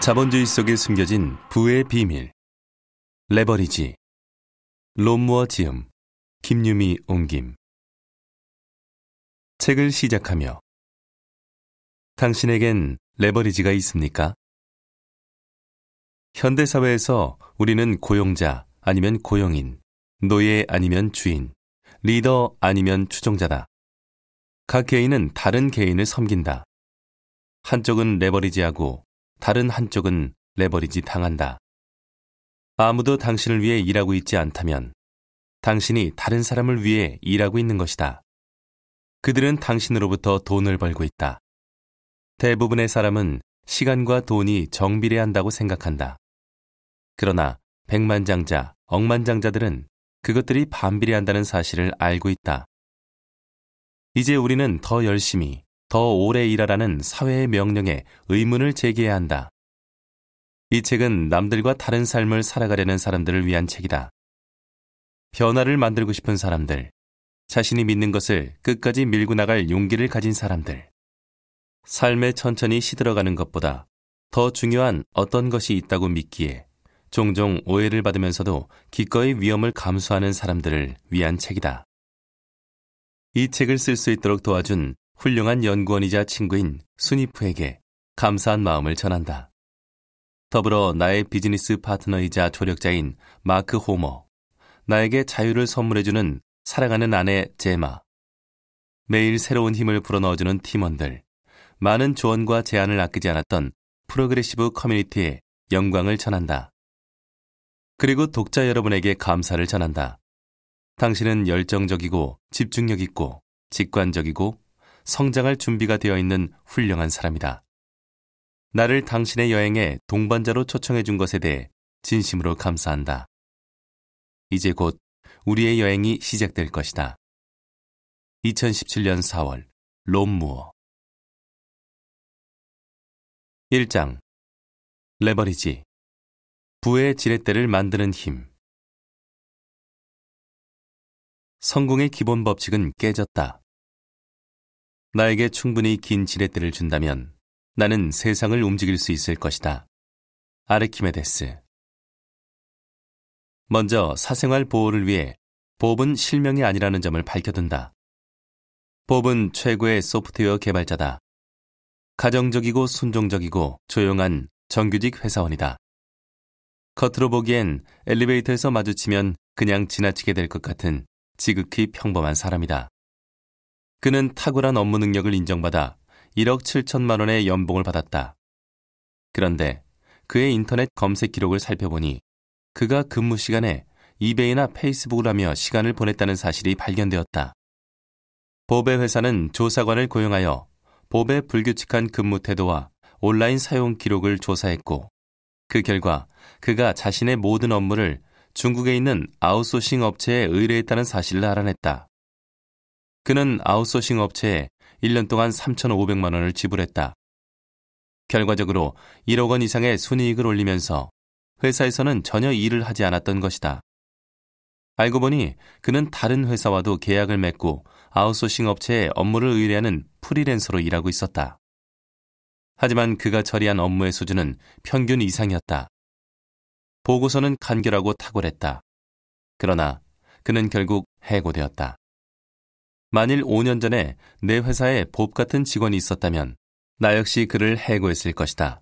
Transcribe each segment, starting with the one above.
자본주의 속에 숨겨진 부의 비밀. 레버리지. 롬무어 지음, 김유미 옮김. 책을 시작하며 당신에겐 레버리지가 있습니까? 현대사회에서 우리는 고용자 아니면 고용인, 노예 아니면 주인, 리더 아니면 추종자다. 각 개인은 다른 개인을 섬긴다. 한쪽은 레버리지하고 다른 한쪽은 레버리지 당한다. 아무도 당신을 위해 일하고 있지 않다면 당신이 다른 사람을 위해 일하고 있는 것이다. 그들은 당신으로부터 돈을 벌고 있다. 대부분의 사람은 시간과 돈이 정비례한다고 생각한다. 그러나 백만장자, 억만장자들은 그것들이 반비례한다는 사실을 알고 있다. 이제 우리는 더 열심히, 더 오래 일하라는 사회의 명령에 의문을 제기해야 한다. 이 책은 남들과 다른 삶을 살아가려는 사람들을 위한 책이다. 변화를 만들고 싶은 사람들, 자신이 믿는 것을 끝까지 밀고 나갈 용기를 가진 사람들, 삶에 천천히 시들어가는 것보다 더 중요한 어떤 것이 있다고 믿기에 종종 오해를 받으면서도 기꺼이 위험을 감수하는 사람들을 위한 책이다. 이 책을 쓸 수 있도록 도와준 훌륭한 연구원이자 친구인 수니프에게 감사한 마음을 전한다. 더불어 나의 비즈니스 파트너이자 조력자인 마크 호머, 나에게 자유를 선물해주는 사랑하는 아내 제마, 매일 새로운 힘을 불어넣어주는 팀원들, 많은 조언과 제안을 아끼지 않았던 프로그레시브 커뮤니티에 영광을 전한다. 그리고 독자 여러분에게 감사를 전한다. 당신은 열정적이고 집중력 있고 직관적이고 성장할 준비가 되어 있는 훌륭한 사람이다. 나를 당신의 여행에 동반자로 초청해 준 것에 대해 진심으로 감사한다. 이제 곧 우리의 여행이 시작될 것이다. 2017년 4월 롬무어. 1장. 레버리지. 부의 지렛대를 만드는 힘. 성공의 기본 법칙은 깨졌다. 나에게 충분히 긴 지렛대를 준다면 나는 세상을 움직일 수 있을 것이다. 아르키메데스. 먼저 사생활 보호를 위해 봅은 실명이 아니라는 점을 밝혀둔다. 봅은 최고의 소프트웨어 개발자다. 가정적이고 순종적이고 조용한 정규직 회사원이다. 겉으로 보기엔 엘리베이터에서 마주치면 그냥 지나치게 될 것 같은 지극히 평범한 사람이다. 그는 탁월한 업무 능력을 인정받아 1억 7천만 원의 연봉을 받았다. 그런데 그의 인터넷 검색 기록을 살펴보니 그가 근무 시간에 이베이나 페이스북을 하며 시간을 보냈다는 사실이 발견되었다. 봅의 회사는 조사관을 고용하여 봅의 불규칙한 근무 태도와 온라인 사용 기록을 조사했고 그 결과 그가 자신의 모든 업무를 중국에 있는 아웃소싱 업체에 의뢰했다는 사실을 알아냈다. 그는 아웃소싱 업체에 1년 동안 3,500만 원을 지불했다. 결과적으로 1억 원 이상의 순이익을 올리면서 회사에서는 전혀 일을 하지 않았던 것이다. 알고 보니 그는 다른 회사와도 계약을 맺고 아웃소싱 업체에 업무를 의뢰하는 프리랜서로 일하고 있었다. 하지만 그가 처리한 업무의 수준은 평균 이상이었다. 보고서는 간결하고 탁월했다. 그러나 그는 결국 해고되었다. 만일 5년 전에 내 회사에 봅 같은 직원이 있었다면 나 역시 그를 해고했을 것이다.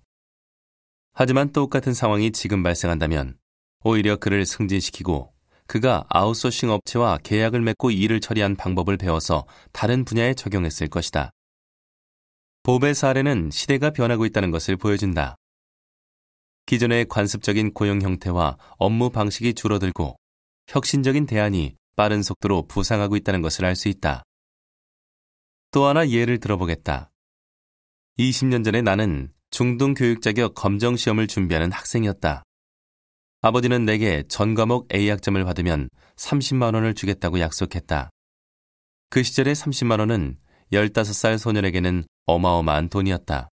하지만 똑같은 상황이 지금 발생한다면 오히려 그를 승진시키고 그가 아웃소싱 업체와 계약을 맺고 일을 처리한 방법을 배워서 다른 분야에 적용했을 것이다. 봅의 사례는 시대가 변하고 있다는 것을 보여준다. 기존의 관습적인 고용 형태와 업무 방식이 줄어들고 혁신적인 대안이 빠른 속도로 부상하고 있다는 것을 알 수 있다. 또 하나 예를 들어보겠다. 20년 전에 나는 중등 교육 자격 검정 시험을 준비하는 학생이었다. 아버지는 내게 전 과목 A학점을 받으면 30만 원을 주겠다고 약속했다. 그 시절의 30만 원은 15살 소년에게는 어마어마한 돈이었다.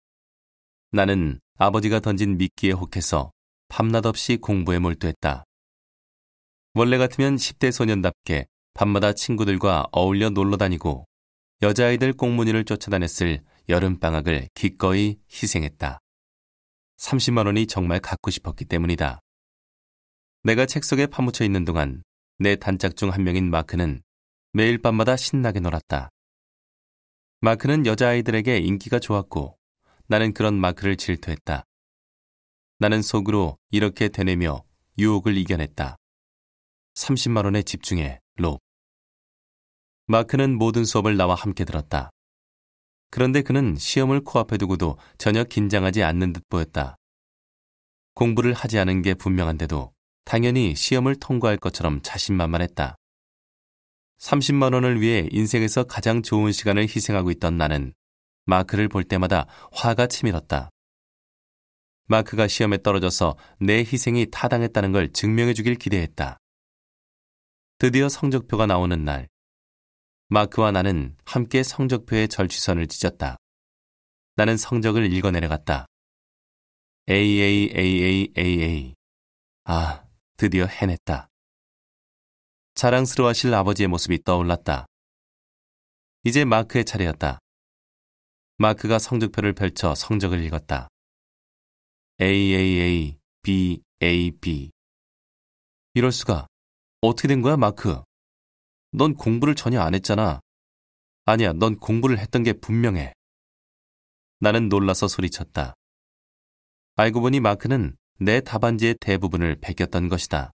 나는 아버지가 던진 미끼에 혹해서 밤낮 없이 공부에 몰두했다. 원래 같으면 10대 소년답게 밤마다 친구들과 어울려 놀러 다니고 여자아이들 꽁무니를 쫓아다녔을 여름방학을 기꺼이 희생했다. 30만 원이 정말 갖고 싶었기 때문이다. 내가 책 속에 파묻혀 있는 동안 내 단짝 중 한 명인 마크는 매일 밤마다 신나게 놀았다. 마크는 여자아이들에게 인기가 좋았고 나는 그런 마크를 질투했다. 나는 속으로 이렇게 되뇌며 유혹을 이겨냈다. 30만 원에 집중해, 롭. 마크는 모든 수업을 나와 함께 들었다. 그런데 그는 시험을 코앞에 두고도 전혀 긴장하지 않는 듯 보였다. 공부를 하지 않은 게 분명한데도 당연히 시험을 통과할 것처럼 자신만만했다. 30만 원을 위해 인생에서 가장 좋은 시간을 희생하고 있던 나는 마크를 볼 때마다 화가 치밀었다. 마크가 시험에 떨어져서 내 희생이 타당했다는 걸 증명해 주길 기대했다. 드디어 성적표가 나오는 날, 마크와 나는 함께 성적표에 절취선을 찢었다. 나는 성적을 읽어 내려갔다. AAAAAA. 아, 드디어 해냈다. 자랑스러워하실 아버지의 모습이 떠올랐다. 이제 마크의 차례였다. 마크가 성적표를 펼쳐 성적을 읽었다. AAA, BAB. 이럴 수가. 어떻게 된 거야, 마크? 넌 공부를 전혀 안 했잖아. 아니야, 넌 공부를 했던 게 분명해. 나는 놀라서 소리쳤다. 알고 보니 마크는 내 답안지의 대부분을 베꼈던 것이다.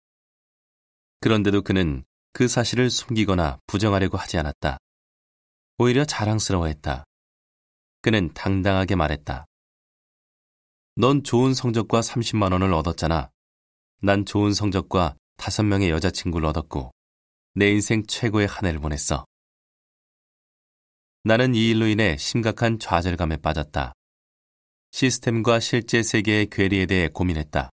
그런데도 그는 그 사실을 숨기거나 부정하려고 하지 않았다. 오히려 자랑스러워했다. 그는 당당하게 말했다. 넌 좋은 성적과 30만 원을 얻었잖아. 난 좋은 성적과 5명의 여자친구를 얻었고 내 인생 최고의 한 해를 보냈어. 나는 이 일로 인해 심각한 좌절감에 빠졌다. 시스템과 실제 세계의 괴리에 대해 고민했다.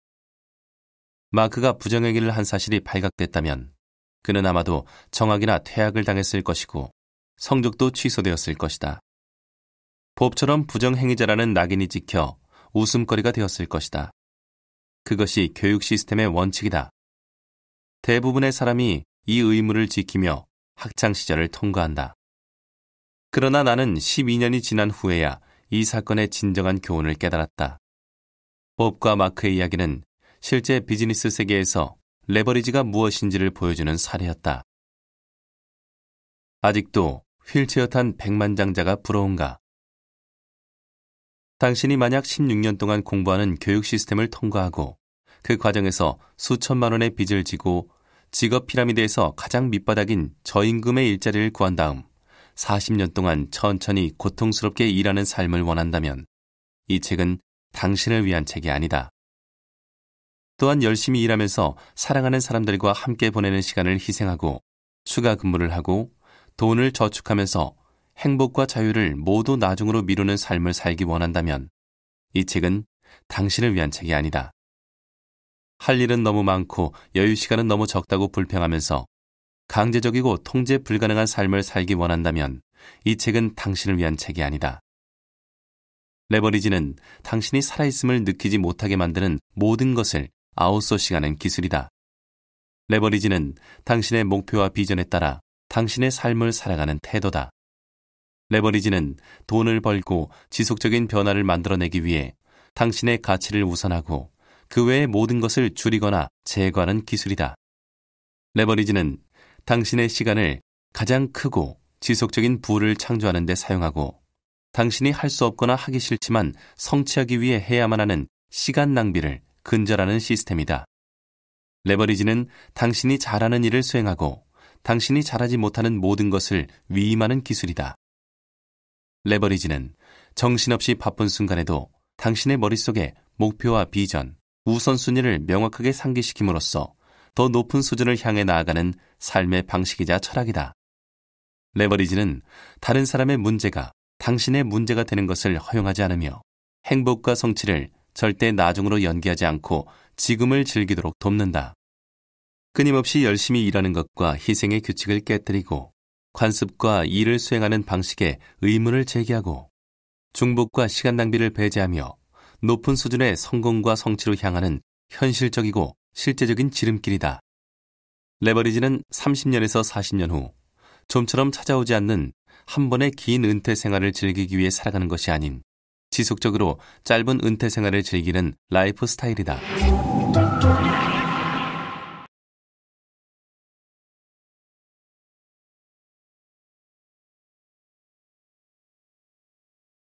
마크가 부정행위를 한 사실이 발각됐다면 그는 아마도 정학이나 퇴학을 당했을 것이고 성적도 취소되었을 것이다. 법처럼 부정행위자라는 낙인이 찍혀 웃음거리가 되었을 것이다. 그것이 교육 시스템의 원칙이다. 대부분의 사람이 이 의무를 지키며 학창시절을 통과한다. 그러나 나는 12년이 지난 후에야 이 사건의 진정한 교훈을 깨달았다. 법과 마크의 이야기는 실제 비즈니스 세계에서 레버리지가 무엇인지를 보여주는 사례였다. 아직도 휠체어 탄 백만장자가 부러운가? 당신이 만약 16년 동안 공부하는 교육 시스템을 통과하고 그 과정에서 수천만 원의 빚을 지고 직업 피라미드에서 가장 밑바닥인 저임금의 일자리를 구한 다음 40년 동안 천천히 고통스럽게 일하는 삶을 원한다면 이 책은 당신을 위한 책이 아니다. 또한 열심히 일하면서 사랑하는 사람들과 함께 보내는 시간을 희생하고 추가 근무를 하고 돈을 저축하면서 행복과 자유를 모두 나중으로 미루는 삶을 살기 원한다면 이 책은 당신을 위한 책이 아니다. 할 일은 너무 많고 여유 시간은 너무 적다고 불평하면서 강제적이고 통제 불가능한 삶을 살기 원한다면 이 책은 당신을 위한 책이 아니다. 레버리지는 당신이 살아있음을 느끼지 못하게 만드는 모든 것을 아웃소싱하는 기술이다. 레버리지는 당신의 목표와 비전에 따라 당신의 삶을 살아가는 태도다. 레버리지는 돈을 벌고 지속적인 변화를 만들어내기 위해 당신의 가치를 우선하고 그 외의 모든 것을 줄이거나 제거하는 기술이다. 레버리지는 당신의 시간을 가장 크고 지속적인 부를 창조하는 데 사용하고 당신이 할 수 없거나 하기 싫지만 성취하기 위해 해야만 하는 시간 낭비를 근절하는 시스템이다. 레버리지는 당신이 잘하는 일을 수행하고 당신이 잘하지 못하는 모든 것을 위임하는 기술이다. 레버리지는 정신없이 바쁜 순간에도 당신의 머릿속에 목표와 비전, 우선순위를 명확하게 상기시킴으로써 더 높은 수준을 향해 나아가는 삶의 방식이자 철학이다. 레버리지는 다른 사람의 문제가 당신의 문제가 되는 것을 허용하지 않으며 행복과 성취를 절대 나중으로 연기하지 않고 지금을 즐기도록 돕는다. 끊임없이 열심히 일하는 것과 희생의 규칙을 깨뜨리고 관습과 일을 수행하는 방식에 의문을 제기하고 중복과 시간 낭비를 배제하며 높은 수준의 성공과 성취로 향하는 현실적이고 실제적인 지름길이다. 레버리지는 30년에서 40년 후 좀처럼 찾아오지 않는 한 번의 긴 은퇴 생활을 즐기기 위해 살아가는 것이 아닌 지속적으로 짧은 은퇴 생활을 즐기는 라이프 스타일이다.